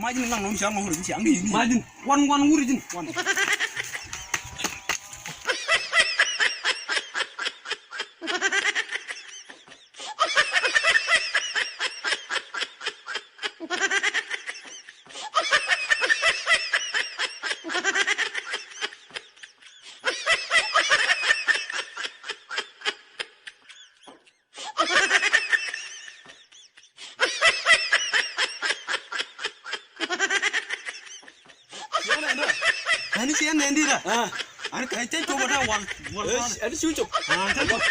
Majin lang siang ngori siang di. Majin wan nguri jin. Wan. Ani sian nendi dah. Ani kaitan coba dah wal. Ada cucuk. Kan kok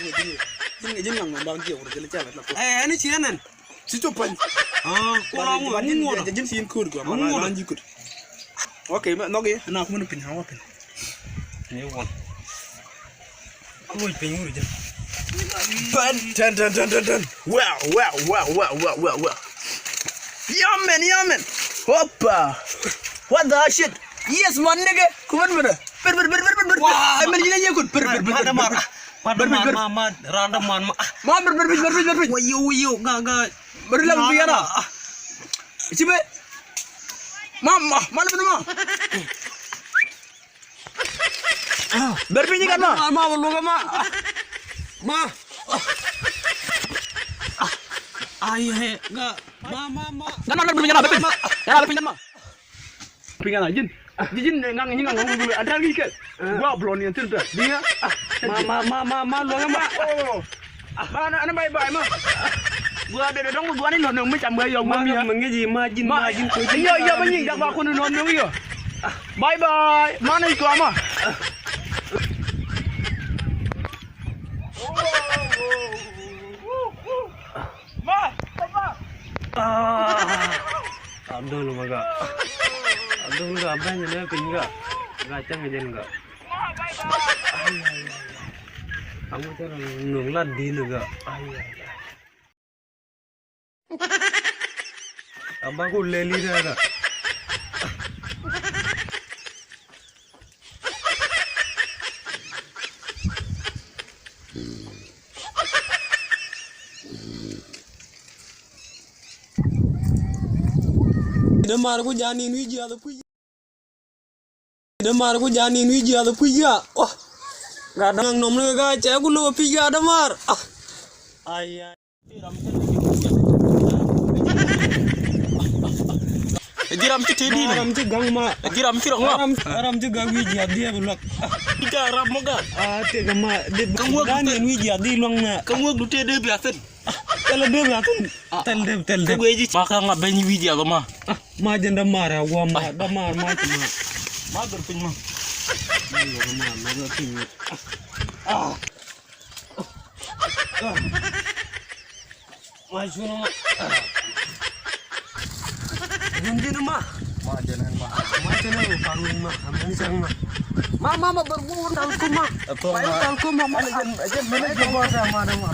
Jin lang bang dia udah jalan jalan. ani sianan. Cucuk pan. Kurang Bandin jin sin kur gua malah lanji kur. Oke, mak nogi. Nah, aku mau pindah apa? Ini wan. Aku mau pindah aja. Dan. Wow. Yaman. Hoppa. What the shit? Yes, man nigga. Kuman ber. Wah, amen gila ya kut. Pada marah. Mama, random man. Ma ber. Wayu, gak. Berlang biara. Cibe. Mama, mana bener ma? Berbunyi kan ma? Ma, belum ma. Ayah, gak. Ma. Jangan berbunyi kan ma? Jangan berbunyi kan ma? Pingan aja. Jin ngang dulu ada lagi ke. Gua belum nyentuh dah. Dia Ma, lu ma. oh. Mana bye-bye ma. Gua ada dong gua ni nonong macam bayo mami ya. Mengaji majin. Iya banyak dak aku nonong yo. Bye-bye. Mana itu ama? Ma, Abdul lu maga. Abdul lu apa nya pinga. Gacang aja enggak. Kamu cara nunglat di juga. Abang aku leli dah. Demar ko jani nuy ji ada puy. Demar ko jani nuy ji ada puy ya. Wah. Gadang nom le ga che ko lo pi ga demar. Ay. Diram ci tedi Ram ci gang ma. Diram ci ngap. Ram ci gang wi ji dia bulak. Tiga ram mo ga. Te ga ma de gani wi ji di long na. Kamu du te de bi afen. Tel de bi atun. Tel de. Gue ji maka ngap ben wi ji ma. Ma jenda mar ya gua ma damar ma cuma. Ma berpin ma. Ma ga pin. Ma suno ma. Ganti ma. Ma jalan parun ma. Aman sang ma. Ma berbun talku ma. Talku ma. Aja mana jawab sama ma.